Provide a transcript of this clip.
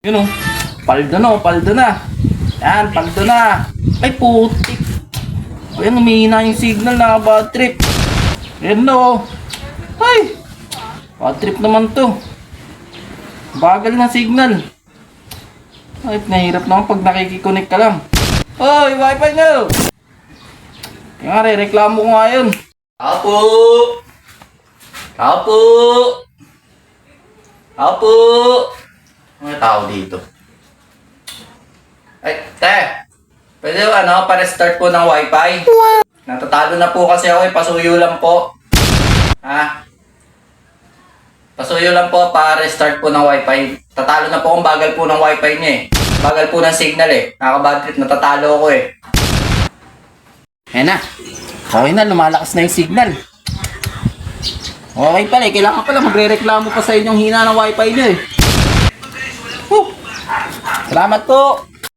Yun oh. Paldo na oh, paldo na. Yan, paldo na. Ay putik. Ayan, umihina yung signal na bad trip. Ayan na oh. Ay. Bad trip naman to. Bagal na signal. Ay, nahirap naman pag nakikiconnect ka lang. Hoy, wifi nyo! Kaya nga, reklamo ko nga yun. Apo! Apo! Apo! Ano tao dito? Ay, te! Pwede pa-restart po ng wifi? Natatalo na po kasi ako, pasuyo lang po. Ha? Pasuyo lang po, pa-restart po ng wifi. Tatalo na po akong bagal po ng wifi niya eh. Bagal po ng signal eh. Nakaka-bad trip, natatalo ako eh. Ayan na. Okay na, lumalakas na yung signal. Okay pala eh, kailangan pala magre-reklamo pa sa inyong hina ng wifi niyo eh. Salamat po!